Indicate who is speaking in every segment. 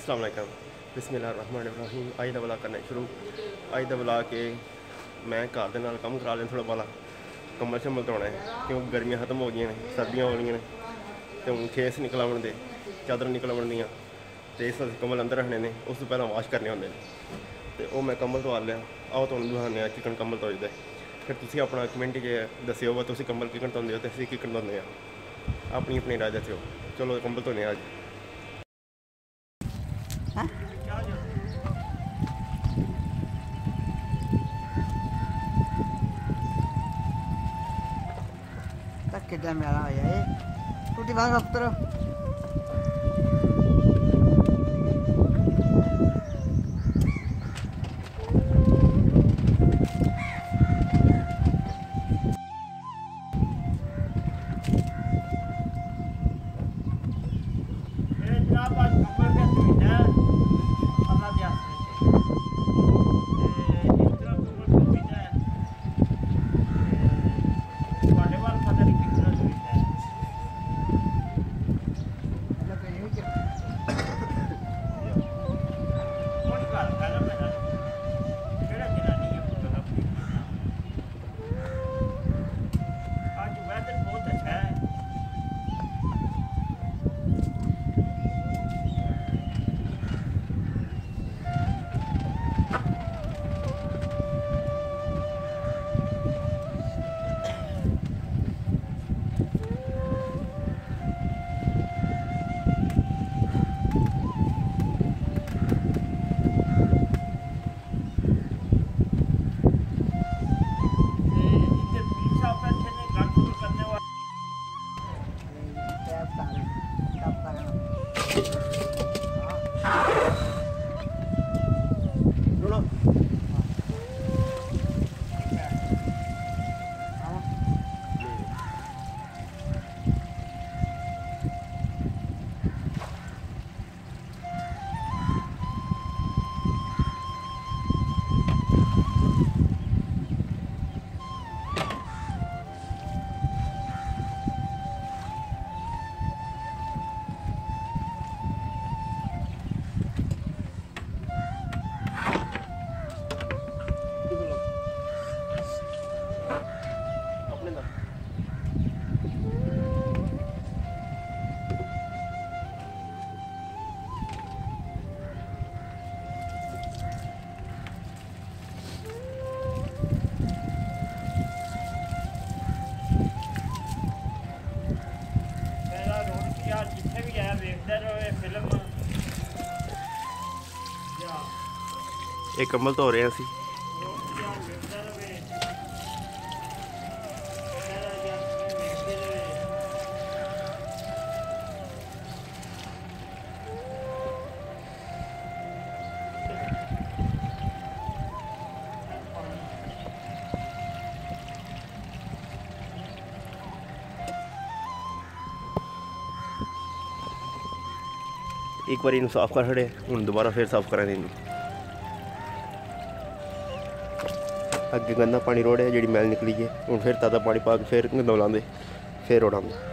Speaker 1: अस्सलाम वालेकुम बिस्मिल्लाहिर्रहमानिर्रहीम। अज का व्लॉग करना शुरू। अज का व्लॉग के मैं घर के नाल कम करा लें थोड़ा बाला कम्बल शम्बल धोना है क्योंकि गर्मियाँ खत्म हो गई हैं, सर्दियाँ हो रही हैं तो हूँ खेस निकल आवन दे चादर निकल आवन दियाँ तो इस कम्बल अंदर रखने ने उस तो पहले वाश करने होंगे तो वह मैं कम्बल धोआ लिया। आओ तुहानूं दिखाने चिकन कम्बल धोईदा फिर तुसीं अपना कमेंट च दस्सिओ वा तुसीं कम्बल किकन धोंदे हो ते असीं किकन धोंदे आ, अपनी अपनी राय दस्सिओ। चलो कम्बल धोने अज।
Speaker 2: कितना मेरा आया है टूटी बाहर पुत्र
Speaker 1: एक कम्बल धो रहे हैं असी। एक बार इन साफ कर छड़े हूँ दोबारा फिर साफ करा इन अगे गंदा पानी रोड़ है जी मैल निकली है हूँ फिर ताज़ा पानी पा के फिर गंदा लाते फिर रोड़ांगे।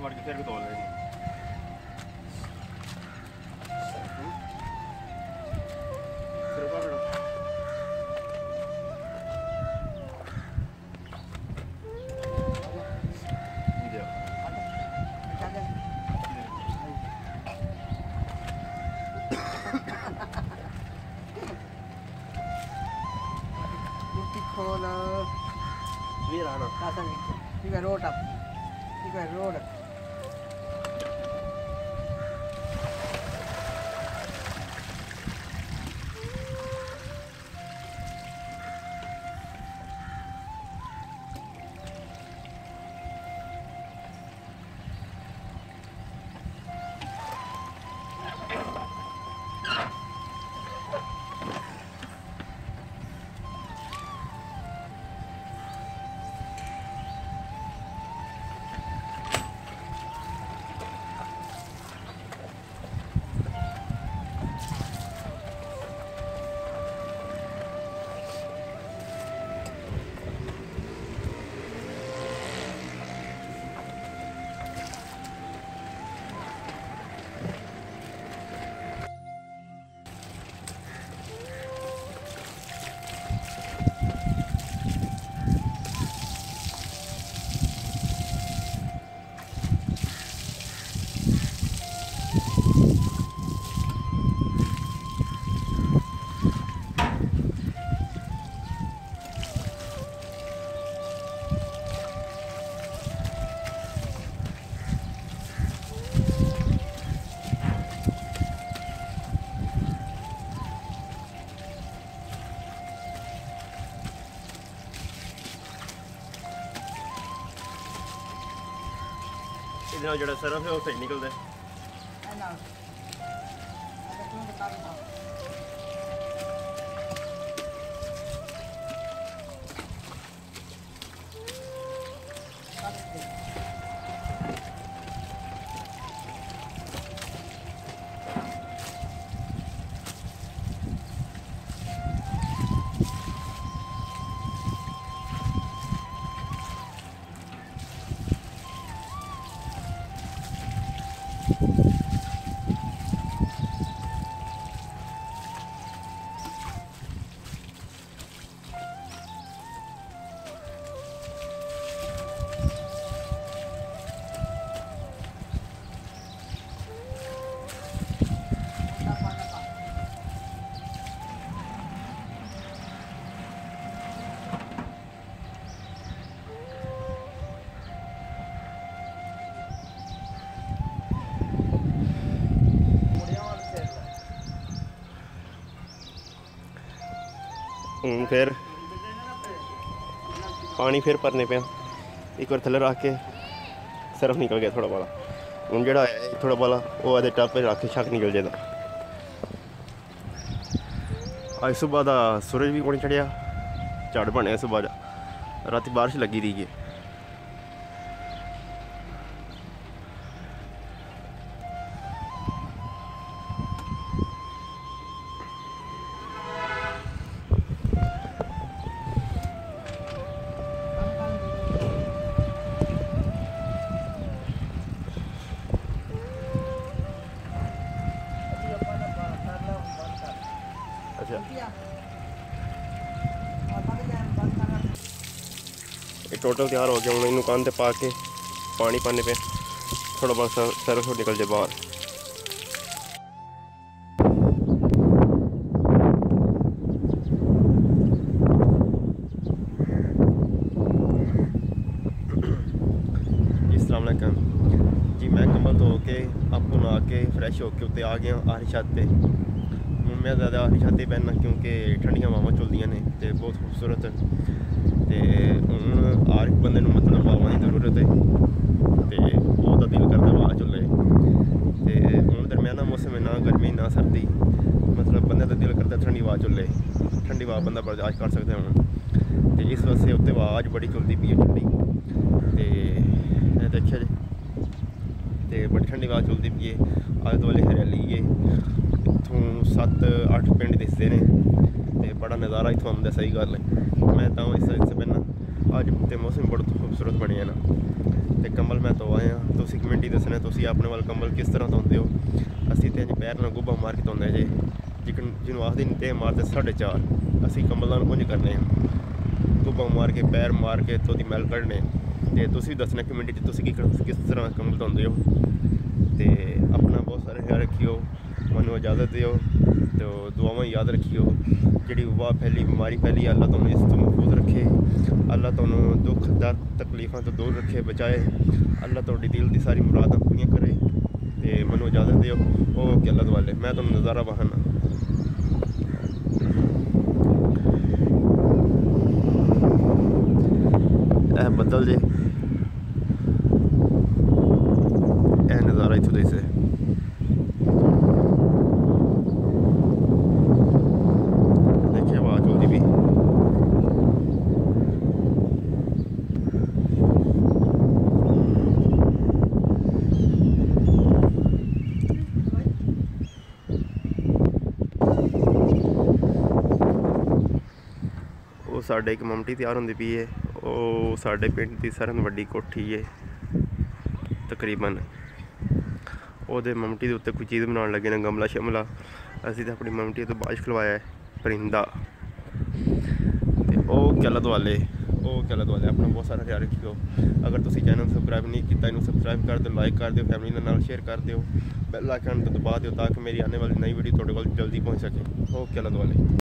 Speaker 1: वड़ के फिर धो लेंगे।
Speaker 2: रोड रोड
Speaker 1: ਇਹਦੇ ਨਾਲ ਜਿਹੜਾ ਸਰਫ ਹੈ ਉਹ ਸਹੀ ਨਿਕਲਦਾ ਹੈ। ਹੁਣ ਫਿਰ ਪਾਣੀ ਫਿਰ ਭਰਨੇ ਪਿਆ, ਇੱਕ ਵਾਰ ਥੱਲੇ ਰੱਖ ਕੇ ਸਰਫ ਨਿਕਲ ਗਿਆ ਥੋੜਾ ਵਾਲਾ। ਹੁਣ ਜਿਹੜਾ ਹੈ ਥੋੜਾ ਵਾਲਾ ਉਹ ਇਹਦੇ ਟੱਪ 'ਤੇ ਰੱਖ ਕੇ ਛੱਕ ਨਿਕਲ ਜਾਏਗਾ। ਅੱਜ ਸੁਬਾਹ ਦਾ ਸੂਰਜ ਵੀ ਕੋਲ ਚੜਿਆ, ਝੜ ਬਣਿਆ ਸੁਬਾਹ ਦਾ, ਰਾਤੀ ਬਾਰਿਸ਼ ਲੱਗੀ ਰਹੀ ਹੈ। ये टोटल तैयार हो गया। हम कान पे पा के पानी पाने पे थोड़ा बहुत सरफ निकल जाए बाहर। अस्सलाम वालेकुम जी, मैं कमल धो के आपको नहा के फ्रैश होके उत्ते आ गया आरी छत पे। हूँ मैं ज़्यादा आरी छत पहनना क्योंकि ठंडियां हवावां चलदियां ने ते बहुत खूबसूरत। तो हूँ हर एक बंदे मतलब हवा की जरूरत है, तो वह दिल करता हवा चले। तो हूँ दरम्याना मौसम है, ना गर्मी ना सर्दी, मतलब बंदे का दिल करता ठंडी हवा चले। ठंडी हवा बंदा बर्दाश्त कर सकता है हूँ। तो इस वास्ते उत्ते हवा अज बड़ी चलती पी है ठंडी। तो देखिए जी, तो बड़ी ठंडी हवा चलती पी है। आले दुआले हरियाली है, इतों 7-8 पिंड दिसते हैं, तो बड़ा नज़ारा इतों आंदा। सही गल है, मैं तो इस पहना अज तो मौसम बड़ा खूबसूरत बने ना। तो कंबल मैं तो आया, तुम कमेंट ही दसना तुम अपने वाल कंबल किस तरह धोते हो। असी तो अज पैर ना गुब्बा मार के धोंदे जे, जिकन जिन्होंने आखते नहीं ते मारते 4:30, असी कंबल उंज करने गुब्बा मार के पैर मार के तो मैल कढ़ने। तो तुम दसना कमेंट किस तरह कंबल धोते हो। तो अपना बहुत सारा ख्याल रखियो, मनो इजाज़त दियो, तो दुआवां याद रखियो। जी वबा फैली बीमारी फैली, अल्लाह तुम इस तो महफूज रखे, अल्लाह तुम दुख दर्द तकलीफ़ों तो दूर रखे बचाए, अल्लाह थोड़ी दिल की सारी मुरादां पूरियां करे। तो मनो इजाज़त दियो, ओके अल्लाह वाले मैं तुम नज़ारा बहाना। ए बदल जे ए नज़ारा इतों दे से साढ़े एक ममटी तैयार होंदी पई है। वो साढ़े पिंड की सारे वड्डी कोठी है तकरीबन। वो ममटी के उत्ते कोई चीज़ बनाने लगे ने, गमला शमला। असी तो अपनी ममटी तो बाज खलवाया है परिंदा। तो वह गल दुआले ਉਹ ਕਹਿ ਦੁਆਲੇ ਆਪਣਾ ਬਹੁਤ ਸਾਰਾ ਖਿਆਲ ਰੱਖਿਓ। ਅਗਰ ਤੁਸੀਂ ਚੈਨਲ ਨੂੰ ਸਬਸਕ੍ਰਾਈਬ ਨਹੀਂ ਕੀਤਾ ਇਹਨੂੰ ਸਬਸਕ੍ਰਾਈਬ ਕਰ ਦਿਓ, ਲਾਈਕ ਕਰ ਦਿਓ, ਫੈਮਿਲੀ ਨਾਲ ਸ਼ੇਅਰ ਕਰ ਦਿਓ, ਬੈਲ ਆਈਕਨ ਤੋਂ ਦਬਾ ਦਿਓ ਤਾਂ ਕਿ ਮੇਰੀ ਆਉਣ ਵਾਲੀ ਨਈ ਵੀਡੀਓ ਤੁਹਾਡੇ ਕੋਲ ਜਲਦੀ ਪਹੁੰਚ ਸਕੇ। ਓਕੇ ਅੱਲਾ ਦੁਆਲੇ।